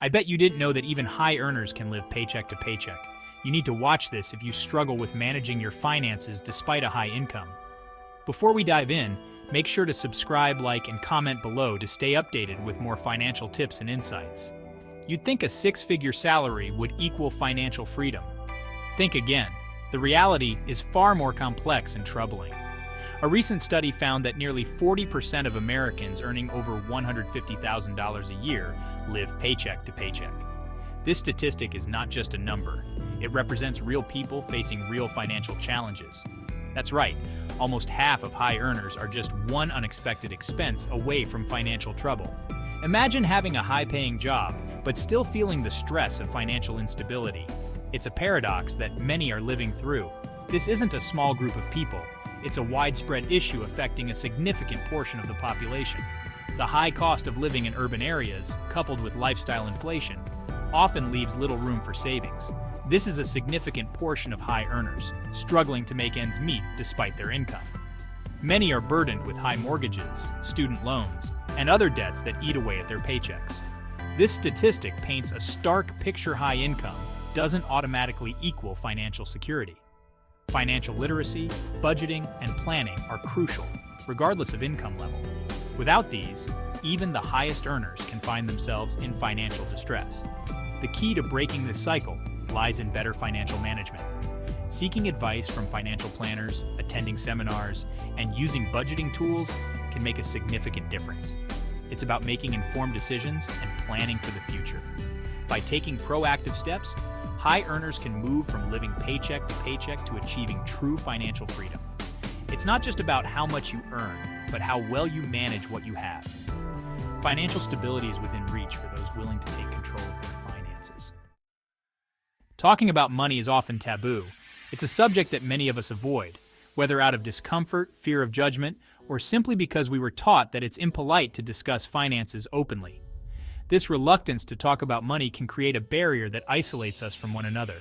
I bet you didn't know that even high earners can live paycheck to paycheck. You need to watch this if you struggle with managing your finances despite a high income. Before we dive in, make sure to subscribe, like, and comment below to stay updated with more financial tips and insights. You'd think a six-figure salary would equal financial freedom. Think again. The reality is far more complex and troubling. A recent study found that nearly 40% of Americans earning over $150,000 a year live paycheck to paycheck. This statistic is not just a number. It represents real people facing real financial challenges. That's right, almost half of high earners are just one unexpected expense away from financial trouble. Imagine having a high-paying job, but still feeling the stress of financial instability. It's a paradox that many are living through. This isn't a small group of people. It's a widespread issue affecting a significant portion of the population. The high cost of living in urban areas, coupled with lifestyle inflation, often leaves little room for savings. This is a significant portion of high earners, struggling to make ends meet despite their income. Many are burdened with high mortgages, student loans, and other debts that eat away at their paychecks. This statistic paints a stark picture: high income doesn't automatically equal financial security. Financial literacy, budgeting, and planning are crucial, regardless of income level. Without these, even the highest earners can find themselves in financial distress. The key to breaking this cycle lies in better financial management. Seeking advice from financial planners, attending seminars, and using budgeting tools can make a significant difference. It's about making informed decisions and planning for the future. By taking proactive steps, high earners can move from living paycheck to paycheck to achieving true financial freedom. It's not just about how much you earn, but how well you manage what you have. Financial stability is within reach for those willing to take control of their finances. Talking about money is often taboo. It's a subject that many of us avoid, whether out of discomfort, fear of judgment, or simply because we were taught that it's impolite to discuss finances openly. This reluctance to talk about money can create a barrier that isolates us from one another.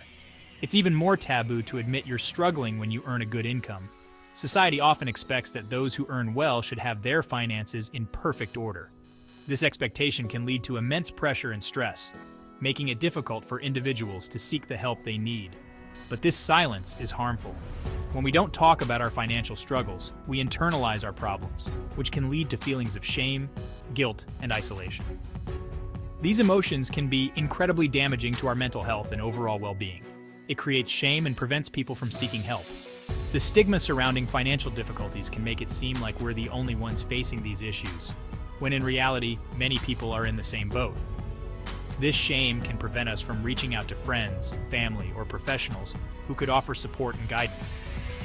It's even more taboo to admit you're struggling when you earn a good income. Society often expects that those who earn well should have their finances in perfect order. This expectation can lead to immense pressure and stress, making it difficult for individuals to seek the help they need. But this silence is harmful. When we don't talk about our financial struggles, we internalize our problems, which can lead to feelings of shame, guilt, and isolation. These emotions can be incredibly damaging to our mental health and overall well-being. It creates shame and prevents people from seeking help. The stigma surrounding financial difficulties can make it seem like we're the only ones facing these issues, when in reality, many people are in the same boat. This shame can prevent us from reaching out to friends, family, or professionals who could offer support and guidance.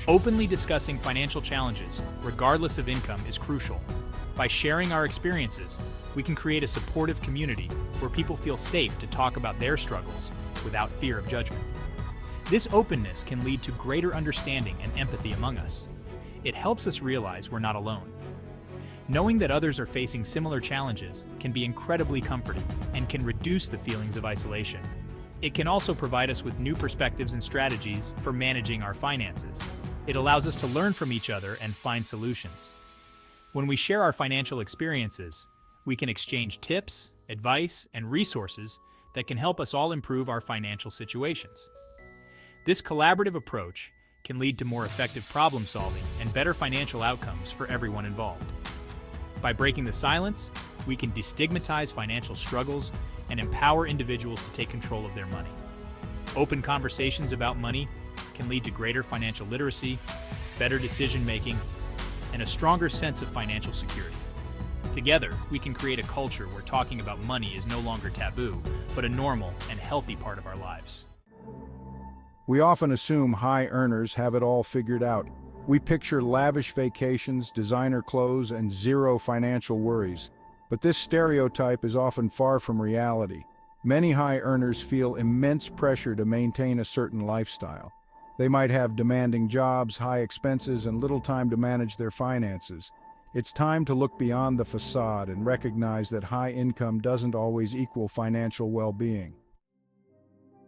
Openly discussing financial challenges, regardless of income, is crucial. By sharing our experiences, we can create a supportive community where people feel safe to talk about their struggles without fear of judgment. This openness can lead to greater understanding and empathy among us. It helps us realize we're not alone. Knowing that others are facing similar challenges can be incredibly comforting and can reduce the feelings of isolation. It can also provide us with new perspectives and strategies for managing our finances. It allows us to learn from each other and find solutions. When we share our financial experiences, we can exchange tips, advice, and resources that can help us all improve our financial situations. This collaborative approach can lead to more effective problem solving and better financial outcomes for everyone involved. By breaking the silence, we can destigmatize financial struggles and empower individuals to take control of their money. Open conversations about money can lead to greater financial literacy, better decision-making, and a stronger sense of financial security. Together, we can create a culture where talking about money is no longer taboo, but a normal and healthy part of our lives. We often assume high earners have it all figured out. We picture lavish vacations, designer clothes, and zero financial worries. But this stereotype is often far from reality. Many high earners feel immense pressure to maintain a certain lifestyle. They might have demanding jobs, high expenses, and little time to manage their finances. It's time to look beyond the facade and recognize that high income doesn't always equal financial well-being.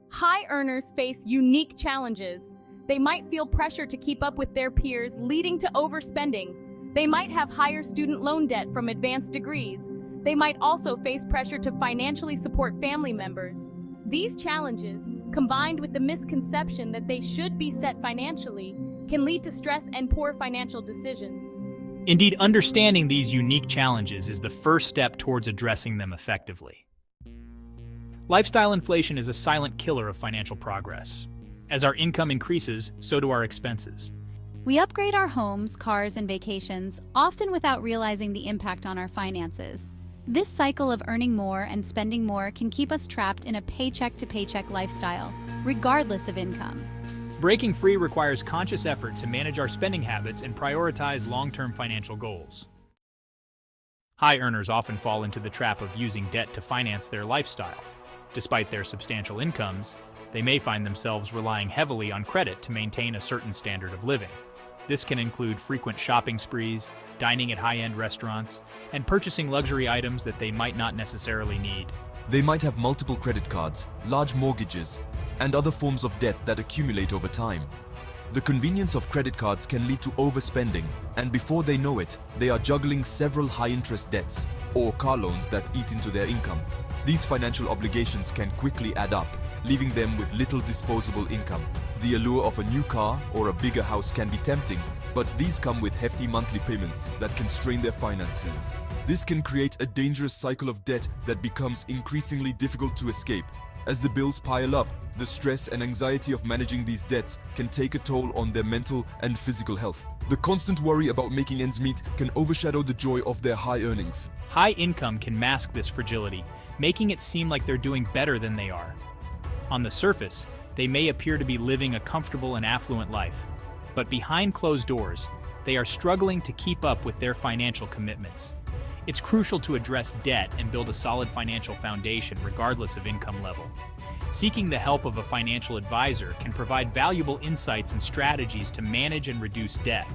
High earners face unique challenges. They might feel pressure to keep up with their peers, leading to overspending. They might have higher student loan debt from advanced degrees. They might also face pressure to financially support family members. These challenges, combined with the misconception that they should be set financially, can lead to stress and poor financial decisions. Indeed, understanding these unique challenges is the first step towards addressing them effectively. Lifestyle inflation is a silent killer of financial progress. As our income increases, so do our expenses. We upgrade our homes, cars, and vacations, often without realizing the impact on our finances. This cycle of earning more and spending more can keep us trapped in a paycheck-to-paycheck lifestyle, regardless of income. Breaking free requires conscious effort to manage our spending habits and prioritize long-term financial goals. High earners often fall into the trap of using debt to finance their lifestyle. Despite their substantial incomes, they may find themselves relying heavily on credit to maintain a certain standard of living. This can include frequent shopping sprees, dining at high-end restaurants, and purchasing luxury items that they might not necessarily need. They might have multiple credit cards, large mortgages, and other forms of debt that accumulate over time. The convenience of credit cards can lead to overspending, and before they know it, they are juggling several high-interest debts or car loans that eat into their income. These financial obligations can quickly add up, leaving them with little disposable income. The allure of a new car or a bigger house can be tempting, but these come with hefty monthly payments that can strain their finances. This can create a dangerous cycle of debt that becomes increasingly difficult to escape. As the bills pile up, the stress and anxiety of managing these debts can take a toll on their mental and physical health. The constant worry about making ends meet can overshadow the joy of their high earnings. High income can mask this fragility, making it seem like they're doing better than they are. On the surface, they may appear to be living a comfortable and affluent life, but behind closed doors, they are struggling to keep up with their financial commitments. It's crucial to address debt and build a solid financial foundation regardless of income level. Seeking the help of a financial advisor can provide valuable insights and strategies to manage and reduce debt.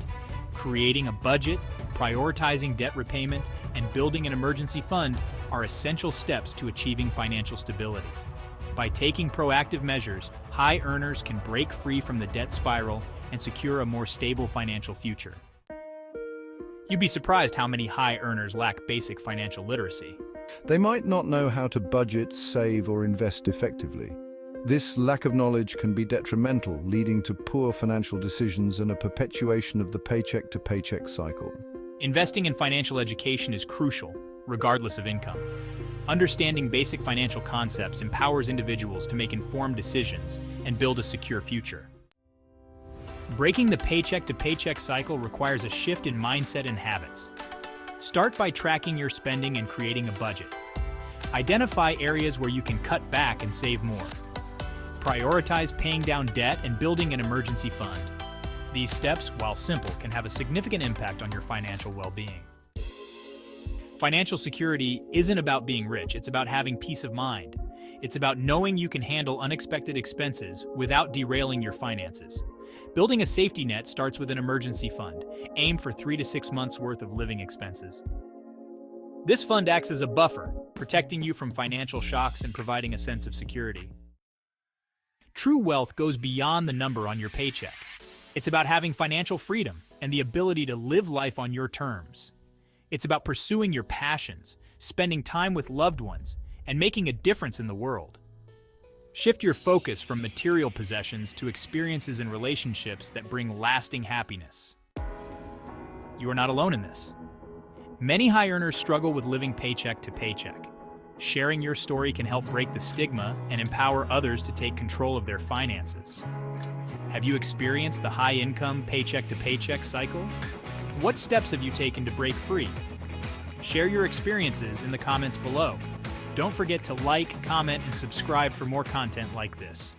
Creating a budget, prioritizing debt repayment, and building an emergency fund are essential steps to achieving financial stability. By taking proactive measures, high earners can break free from the debt spiral and secure a more stable financial future. You'd be surprised how many high earners lack basic financial literacy. They might not know how to budget, save, or invest effectively. This lack of knowledge can be detrimental, leading to poor financial decisions and a perpetuation of the paycheck-to-paycheck cycle. Investing in financial education is crucial, regardless of income. Understanding basic financial concepts empowers individuals to make informed decisions and build a secure future. Breaking the paycheck-to-paycheck cycle requires a shift in mindset and habits. Start by tracking your spending and creating a budget. Identify areas where you can cut back and save more. Prioritize paying down debt and building an emergency fund. These steps, while simple, can have a significant impact on your financial well-being. Financial security isn't about being rich, it's about having peace of mind. It's about knowing you can handle unexpected expenses without derailing your finances. Building a safety net starts with an emergency fund. Aim for 3 to 6 months' worth of living expenses. This fund acts as a buffer, protecting you from financial shocks and providing a sense of security. True wealth goes beyond the number on your paycheck. It's about having financial freedom and the ability to live life on your terms. It's about pursuing your passions, spending time with loved ones, and making a difference in the world. Shift your focus from material possessions to experiences and relationships that bring lasting happiness. You are not alone in this. Many high earners struggle with living paycheck to paycheck. Sharing your story can help break the stigma and empower others to take control of their finances. Have you experienced the high-income paycheck-to-paycheck cycle? What steps have you taken to break free? Share your experiences in the comments below. Don't forget to like, comment, and subscribe for more content like this.